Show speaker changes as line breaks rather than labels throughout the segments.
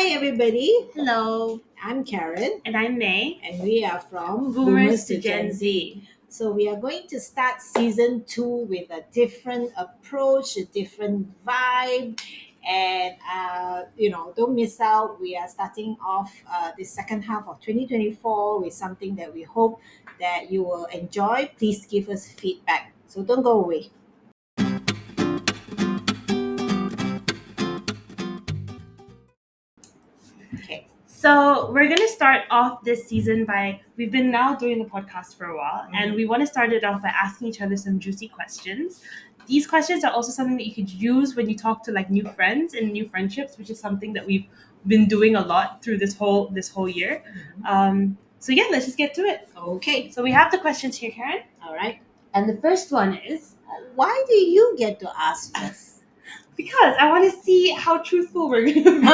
Hi, everybody.
Hello,
I'm Karen,
and I'm May.
and we are from
Boomers to Gen Z.
So, we are going to start season 2 with a different approach, a different vibe. And, don't miss out. We are starting off the second half of 2024 with something that we hope that you will enjoy. Please give us feedback. So, don't go away. Okay.
So we're gonna start off this season by we've been now doing the podcast for a while, and we want to start it off by asking each other some juicy questions. These questions are also something that you could use when you talk to like new friends and new friendships, which is something that we've been doing a lot through this whole year. So yeah, let's just get to it.
Okay.
So we have the questions here, Karen,
All right.
and the first one is
Why do you get to ask first?
because I want to see how truthful we're gonna be.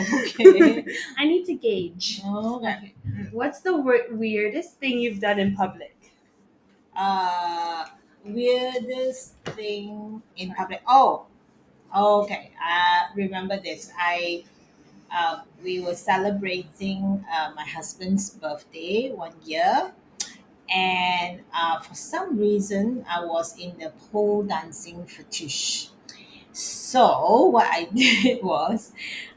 Okay.
I need to gauge.
Okay.
What's the weirdest thing you've done in public?
Weirdest thing in public. Oh, okay. Remember this. We were celebrating my husband's birthday 1 year, and for some reason I was in the pole dancing fetish. So what I did was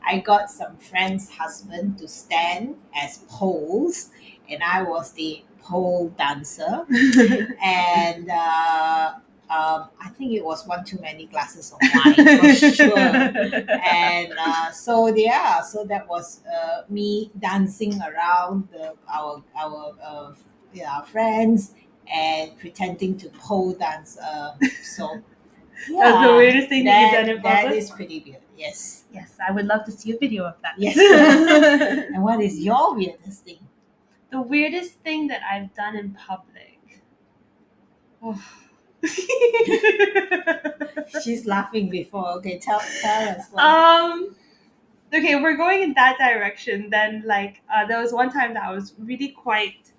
I got some friend's husband to stand as poles, and I was the pole dancer. And I think it was one too many glasses of wine for sure. And so that was me dancing around our friends and pretending to pole dance. So
That's the weirdest thing that you've done in
that
public?
is pretty weird. Yes.
Yes, I would love to see a video of that.
Yes. And what is your weirdest thing?
The weirdest thing that I've done in public. Oh.
She's laughing before. Okay, tell us.
Okay, we're going in that direction. Then, there was one time that I was really quite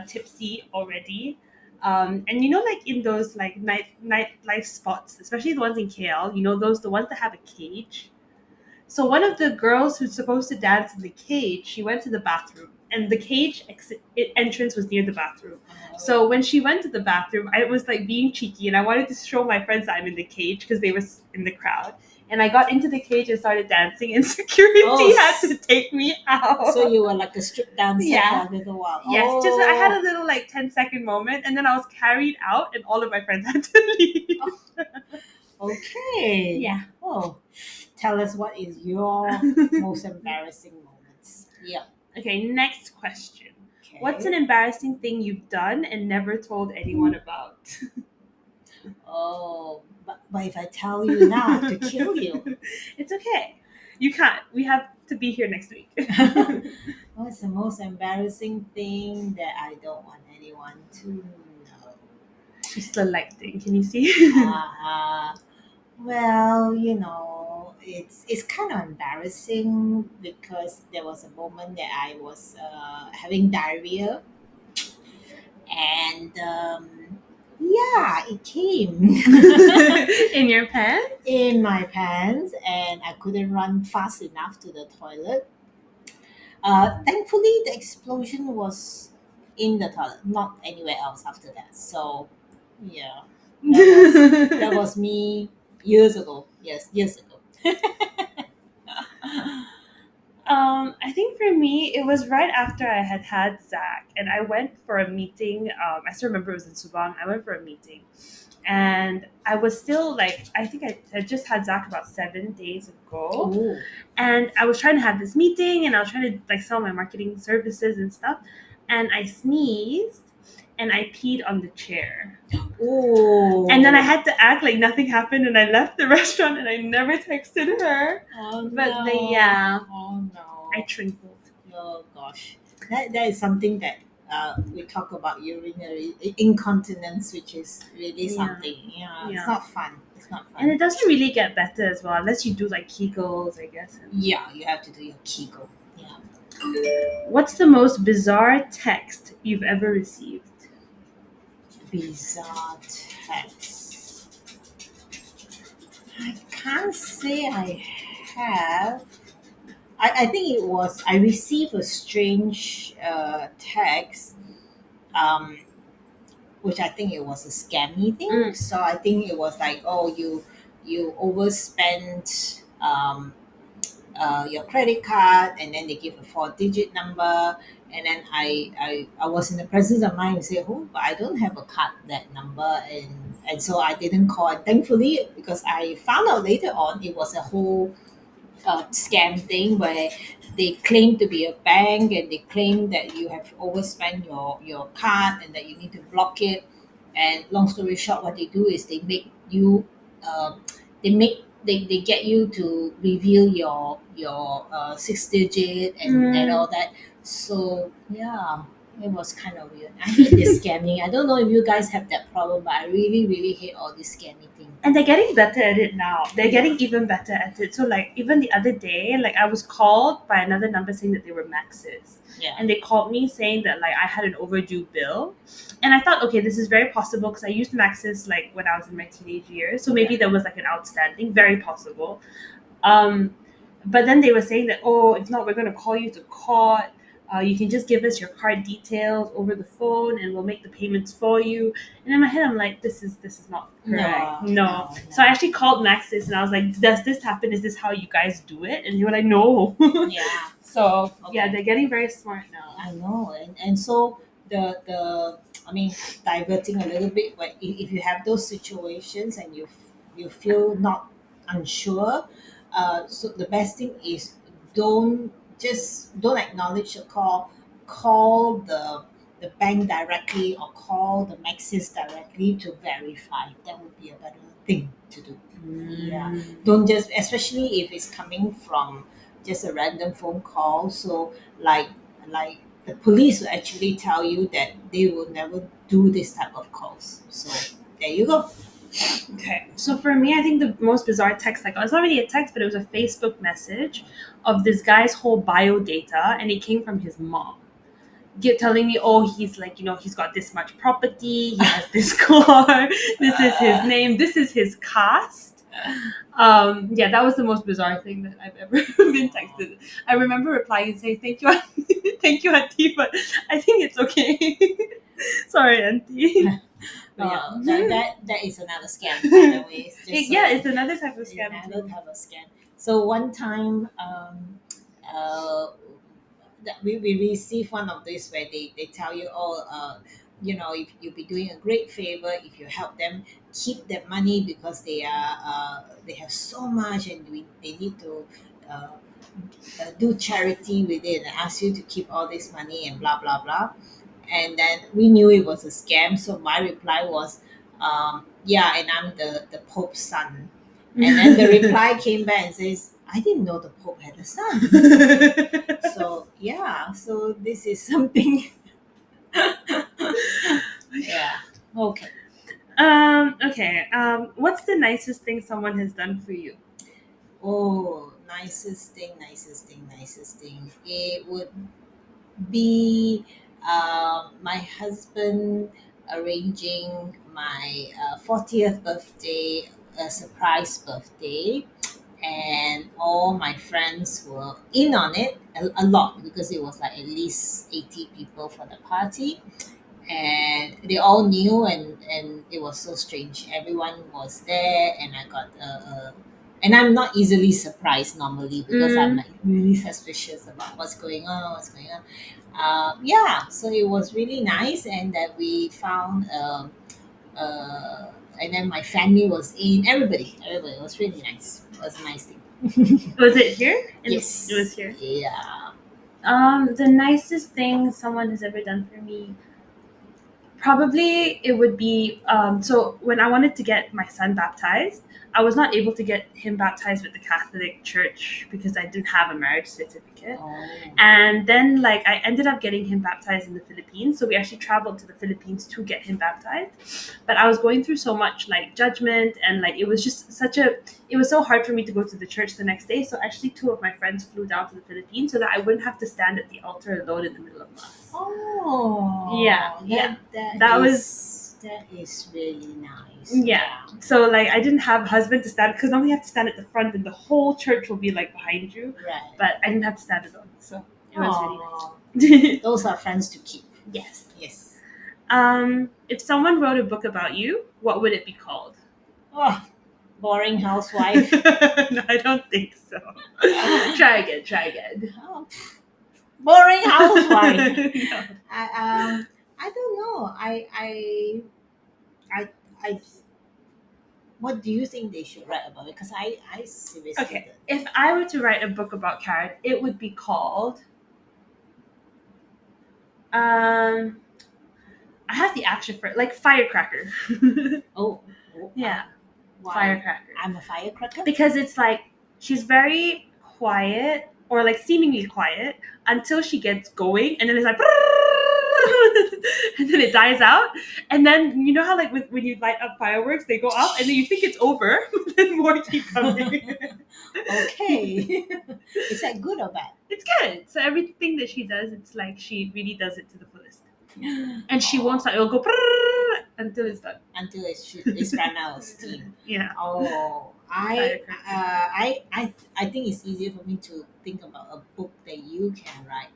tipsy already. And like in those like nightlife spots, especially the ones in KL, the ones that have a cage. So one of the girls who's supposed to dance in the cage, she went to the bathroom, and the cage entrance was near the bathroom. So when she went to the bathroom, I was like being cheeky, and I wanted to show my friends that I'm in the cage because they were in the crowd. And I got into the cage and started dancing, and security had to take me out.
So you were like a strip dancer
Yeah.
for a little while.
Yes, just I had a little 10-second moment, and then I was carried out, and all of my friends had to leave.
Okay.
Yeah.
Oh, tell us what is your most embarrassing moments. Yeah.
Okay, next question.
Okay.
What's an embarrassing thing you've done and never told anyone about?
Oh, but if I tell you now, I have to kill you.
It's okay. You can't. We have to be here next week.
What's the most embarrassing thing that I don't want anyone to know?
She's selecting. Can you see?
Well, it's kind of embarrassing because there was a moment that I was having diarrhea, and yeah, it came
In your pants?
in my pants, and I couldn't run fast enough to the toilet. Thankfully, the explosion was in the toilet, not anywhere else after that. So, yeah, that was me years ago. Yes, years ago.
I think for me, it was right after I had Zach, and I went for a meeting. I still remember it was in Subang. I went for a meeting, and I was still I think I just had Zach about 7 days ago.
Ooh.
And I was trying to have this meeting, and I was trying to sell my marketing services and stuff, and I sneezed and I peed on the chair.
Ooh.
And then I had to act like nothing happened, and I left the restaurant, and I never texted her.
Oh,
But
no. Oh no.
I twinkled.
Oh gosh, that is something that we talk about urinary incontinence, which is really something. Yeah, it's not fun. It's not fun.
And it doesn't really get better as well, unless you do Kegels, I guess.
Yeah, you have to do your Kegel. Yeah.
What's the most bizarre text you've ever received?
Bizarre text. I can't say I have. I think it was. I received a strange text, um, which I think it was a scammy thing.
Mm.
So I think it was like, oh, you overspent your credit card, and then they give a four-digit number, and then I was in the presence of mind to say, oh, but I don't have a card that number, and so I didn't call. And thankfully, because I found out later on, it was a whole scam thing where they claim to be a bank, and they claim that you have overspent your card and that you need to block it. And long story short, what they do is they make you they get you to reveal your 6 digit and
Mm.
all that. So yeah, it was kind of weird. I hate this scamming. I don't know if you guys have that problem, but I really really hate all this scamming thing.
And they're getting better at it now. They're
Yeah.
getting even better at it. So like even the other day, like I was called by another number saying that they were Maxis.
Yeah.
And they called me saying that like I had an overdue bill. And I thought, okay, this is very possible because I used Maxis like when I was in my teenage years. So maybe there was like an outstanding, very possible. Um, but then they were saying that, oh, if not, we're going to call you to court. You can just give us your card details over the phone, and we'll make the payments for you. And in my head, I'm like, this is not correct.
No,
No.
no,
So I
no.
actually called Maxis, and I was like, does this happen? Is this how you guys do it? And they were like, no.
Yeah.
So yeah,
Okay.
they're getting very smart now.
I know, and so the I mean, diverting a little bit, but if you have those situations and you feel not unsure, so the best thing is don't acknowledge the call. Call the bank directly, or call the Maxis directly to verify. That would be a better thing to do. Yeah, don't just, especially if it's coming from just a random phone call. So like like the police will actually tell you that they will never do this type of calls. So there you go.
Okay. So for me, I think the most bizarre text I got, it's not really a text, but it was a Facebook message of this guy's whole bio data, and it came from his mom. Telling me, oh, he's like, he's got this much property, he has this car, this is his name, this is his caste. Yeah, that was the most bizarre thing that I've ever been texted. I remember replying and saying, thank you, auntie. Thank you, auntie, but I think it's okay. Sorry, auntie. But yeah.
That is another scam, by the way. It's just
Yeah,
so
it's another type of
yeah,
scam
another
too.
type of scam. So one time, uh, that we received one of these where they tell you, oh, if you'll be doing a great favor if you help them keep that money, because they have so much, and they need to uh, do charity with it, and ask you to keep all this money and blah blah blah. And then we knew it was a scam, so my reply was, yeah, and I'm the Pope's son. And then the reply came back and says, I didn't know the Pope had a son. So yeah, so this is something. Yeah. Okay.
Okay. What's the nicest thing someone has done for you?
Oh, nicest thing. It would be my husband arranging my 40th birthday, a surprise birthday, and all my friends were in on it a lot, because it was like at least 80 people for the party, and they all knew, and it was so strange. Everyone was there, and I got and I'm not easily surprised normally, because I'm
Mm.
like really suspicious about what's going on. Yeah, so it was really nice, and that we found and then my family was in, everybody, it was really nice. It was a nice thing.
Was it here? It was
Yes.
here.
Yeah.
The nicest thing someone has ever done for me, probably it would be, so when I wanted to get my son baptized, I was not able to get him baptized with the Catholic Church because I didn't have a marriage certificate.
Oh.
And then like I ended up getting him baptized in the Philippines. So we actually traveled to the Philippines to get him baptized. But I was going through so much like judgment, and like it was just it was so hard for me to go to the church the next day. So actually two of my friends flew down to the Philippines so that I wouldn't have to stand at the altar alone in the middle of mass.
Oh,
Yeah, yeah.
that
That
is
was
That is really nice.
Yeah.
Yeah.
So like I didn't have a husband to stand because normally you have to stand at the front and the whole church will be like behind you.
Right.
But I didn't have to stand alone. So it was really
Oh,
nice.
those are friends to keep.
Yes.
Yes.
If someone wrote a book about you, what would it be called?
Oh, boring housewife.
No, I don't think so. Try again. Try again.
Oh, boring housewife.
No.
I don't know. I, I. What do you think they should write about? Because I seriously
Okay. If I were to write a book about Karen, it would be called. Um, I have the action for it, like Firecracker.
Oh, oh,
Yeah,
why?
Firecracker.
I'm a firecracker.
Because it's like she's very quiet or like seemingly quiet until she gets going, and then it's like. And then it dies out, and then you know how like when you light up fireworks, they go up, and then you think it's over, but then more keep coming.
Okay, is that good or bad?
It's good. So everything that she does, it's like she really does it to the fullest. And she won't
Oh,
stop. It'll go until it's done.
until it's run out of steam.
Yeah.
Oh,
Firecracker.
I think it's easier for me to think about a book that you can write,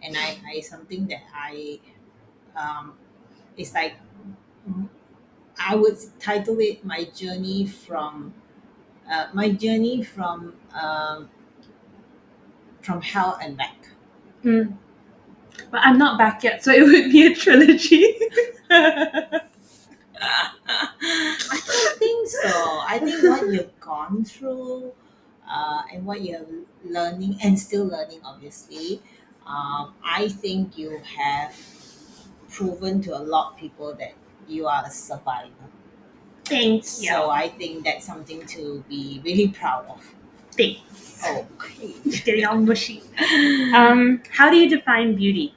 and I something that um, it's like I would title it my journey from hell and back.
Mm. But I'm not back yet, so it would be a trilogy.
I don't think so. I think what you've gone through, and what you're learning and still learning, obviously, I think you have proven to a lot of people that you are a survivor.
Thank you.
So I think that's something to be really proud of.
Thanks.
Okay.
Getting all mushy. How do you define beauty?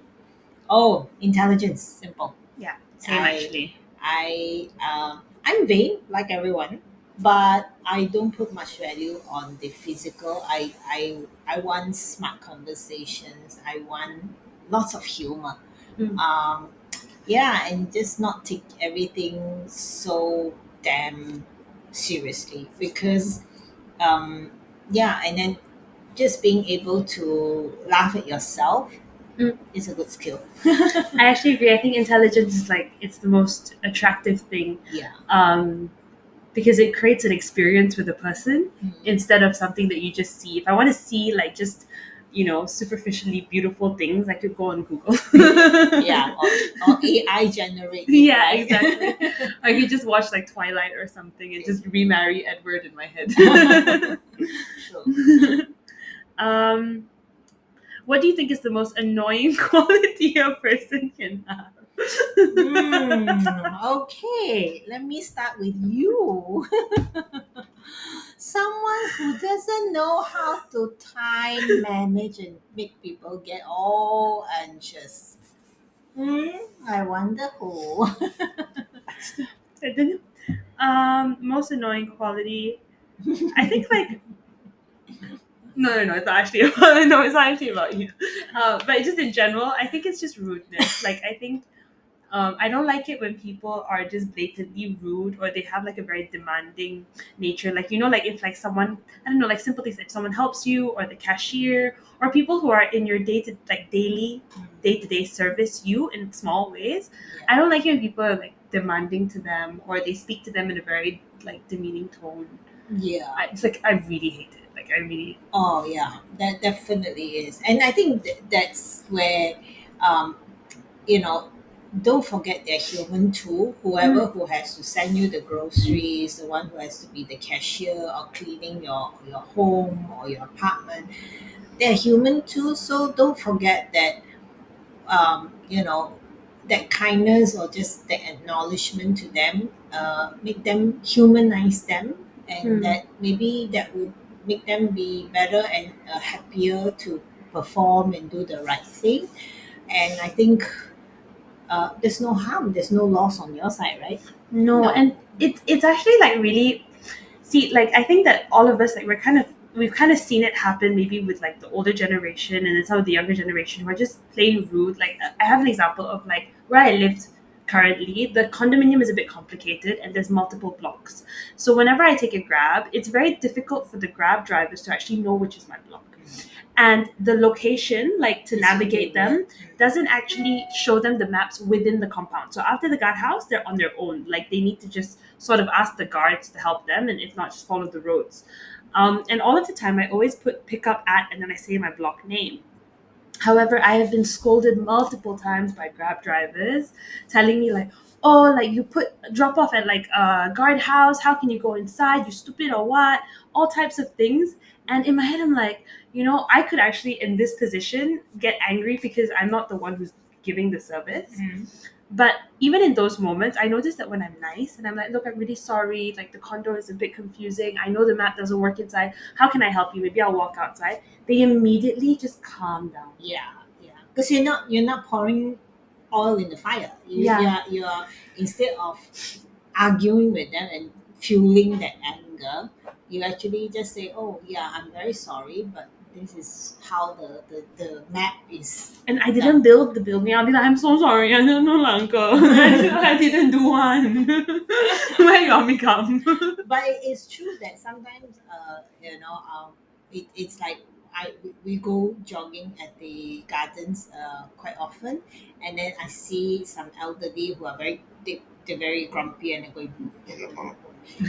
Oh, intelligence, simple.
Yeah, same
I
actually.
I'm vain like everyone, but I don't put much value on the physical. I want smart conversations. I want lots of humor.
Mm.
Yeah, and just not take everything so damn seriously because yeah, and then just being able to laugh at yourself
Mm.
is a good skill.
I actually agree. I think intelligence is like it's the most attractive thing.
Yeah.
Because it creates an experience with a person
Mm.
instead of something that you just see. If I want to see like just superficially beautiful things, I could go on Google.
Yeah, or AI generated.
Yeah,
right?
exactly. I could just watch like Twilight or something and just remarry Edward in my head.
True.
um, what do you think is the most annoying quality a person can have?
Okay, let me start with you. Someone who doesn't know how to time manage and make people get all anxious. I wonder who.
I don't know. Most annoying quality. I think like no, it's not actually about, no, it's not actually about you. But just in general, I think it's just rudeness. Like I think I don't like it when people are just blatantly rude or they have like a very demanding nature. Like like if like someone I don't know like simple things if someone helps you or the cashier or people who are in your day to day service you in small ways. I
Yeah.
don't like it when people are like demanding to them or they speak to them in a very like demeaning tone.
Yeah.
It's like I really hate it. Like I really.
Oh, yeah. That definitely is, and I think that's where, um, you know, don't forget they're human too. Whoever
Mm,
who has to send you the groceries, the one who has to be the cashier or cleaning your home or your apartment, they're human too. So don't forget that, that kindness or just that acknowledgement to them, make them humanize them, and
mm.
that maybe that would make them be better and happier to perform and do the right thing. And I think there's no harm, there's no loss on your side, right?
No,
No.
and it's actually like really see like I think that all of us like we've kind of seen it happen maybe with like the older generation and then some of the younger generation who are just plain rude. Like I have an example of like where I lived currently, the condominium is a bit complicated and there's multiple blocks. So whenever I take a grab, it's very difficult for the grab drivers to actually know which is my block. And the location, like to
It's
navigate
really weird.
them, doesn't actually show them the maps within the compound. So after the guardhouse, they're on their own. Like they need to just sort of ask the guards to help them, and if not, just follow the roads. And all of the time, I always put pick up at, and then I say my block name. However, I have been scolded multiple times by Grab drivers telling me like, "Oh, like you put drop off at like a guardhouse. How can you go inside? You stupid or what?" All types of things. And in my head, I'm like, I could actually in this position get angry because I'm not the one who's giving the service. But even in those moments, I notice that when I'm nice and I'm like, look, I'm really sorry. Like the condo is a bit confusing. I know the map doesn't work inside. How can I help you? Maybe I'll walk outside. They immediately just calm down.
Yeah, yeah. Because you're not pouring oil in the fire.
Yeah.
You're instead of arguing with them and fueling that anger, you actually just say, "Oh, yeah, I'm very sorry, but this is how the map is
And I didn't
done."
build the building. I'll be like, I'm so sorry. I don't know, uncle. I didn't do one. Where you want me come?
But it is true that sometimes, it's like we go jogging at the gardens quite often, and then I see some elderly who are they're very grumpy and they're going.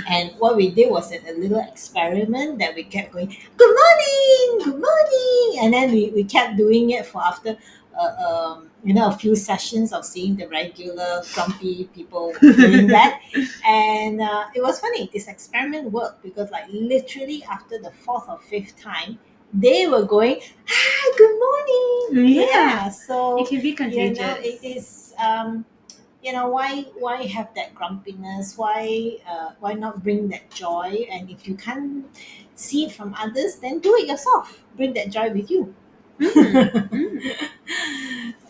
And what we did was a little experiment that we kept going, "Good morning, good morning," and then we kept doing it for after a few sessions of seeing the regular grumpy people doing that. And it was funny. This experiment worked because, like, literally after the fourth or fifth time, they were going, "Hi, good morning."
Yeah.
So
It can be contagious.
it is. Why have that grumpiness? Why not bring that joy? And if you can't see it from others, then do it yourself. Bring that joy with you.
Mm, mm.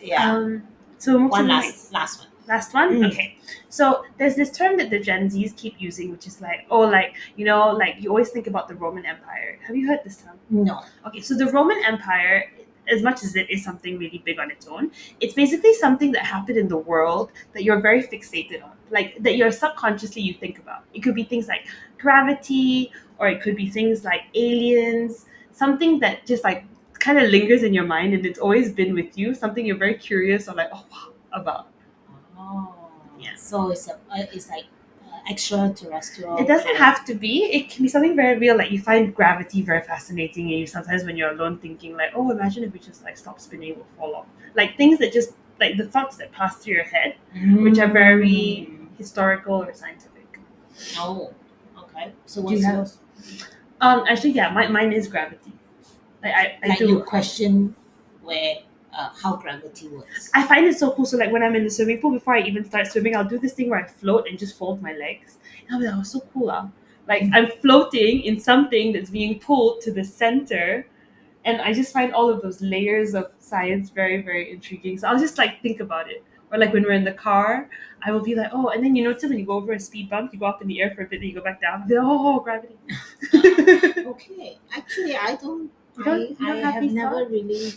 Yeah.
So we'll move to
One
the
last
next.
last one.
Last one?
Mm.
Okay. So there's this term that the Gen Zs keep using, which is like, oh, like, like you always think about the Roman Empire. Have you heard this term?
No.
Okay, so the Roman Empire, as much as it is something really big on its own, it's basically something that happened in the world that you're very fixated on, like that you're subconsciously you think about. It could be things like gravity, or it could be things like aliens, something that just like kind of lingers in your mind and it's always been with you, something you're very curious or like, oh, wow, about.
Oh.
Yeah.
So it's like extraterrestrial.
It doesn't
kind
have to be. It can be something very real. Like you find gravity very fascinating, and you sometimes when you're alone thinking like, "Oh, imagine if we just like stop spinning, we'll fall off." Like things that just like the thoughts that pass through your head, which are very historical or scientific.
Oh. Okay. So
Do you
what's
have?
yours?
Actually, yeah, mine is gravity. I
Like
do.
you question where how gravity works.
I find it so cool. So like when I'm in the swimming pool, before I even start swimming, I'll do this thing where I float and just fold my legs. And I'll be like, oh, so cool. Like I'm floating in something that's being pulled to the center. And I just find all of those layers of science very, very intriguing. So I'll just like think about it. Or like when we're in the car, I will be like, oh, and then so when you go over a speed bump, you go up in the air for a bit, then you go back down. I'll be like, oh, gravity.
Okay. Actually, I don't.
You
I
don't have
have
these
never
thoughts?
really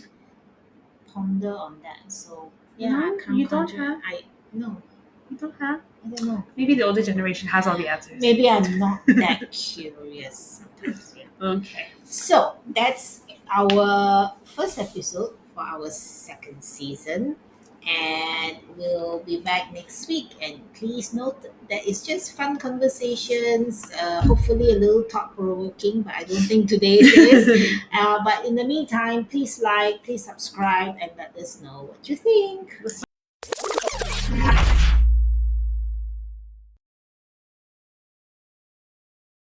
ponder on that. So yeah,
No,
I can't
you don't
conjure.
have.
I no.
You don't have.
I don't know.
Maybe the older generation has all the answers.
Maybe I'm not that curious sometimes. Yeah.
Okay.
So that's our first episode for our second season. And we'll be back next week. And please note that it's just fun conversations, hopefully a little thought provoking, but I don't think today's is. But in the meantime, please like, please subscribe, and let us know what you think. We'll see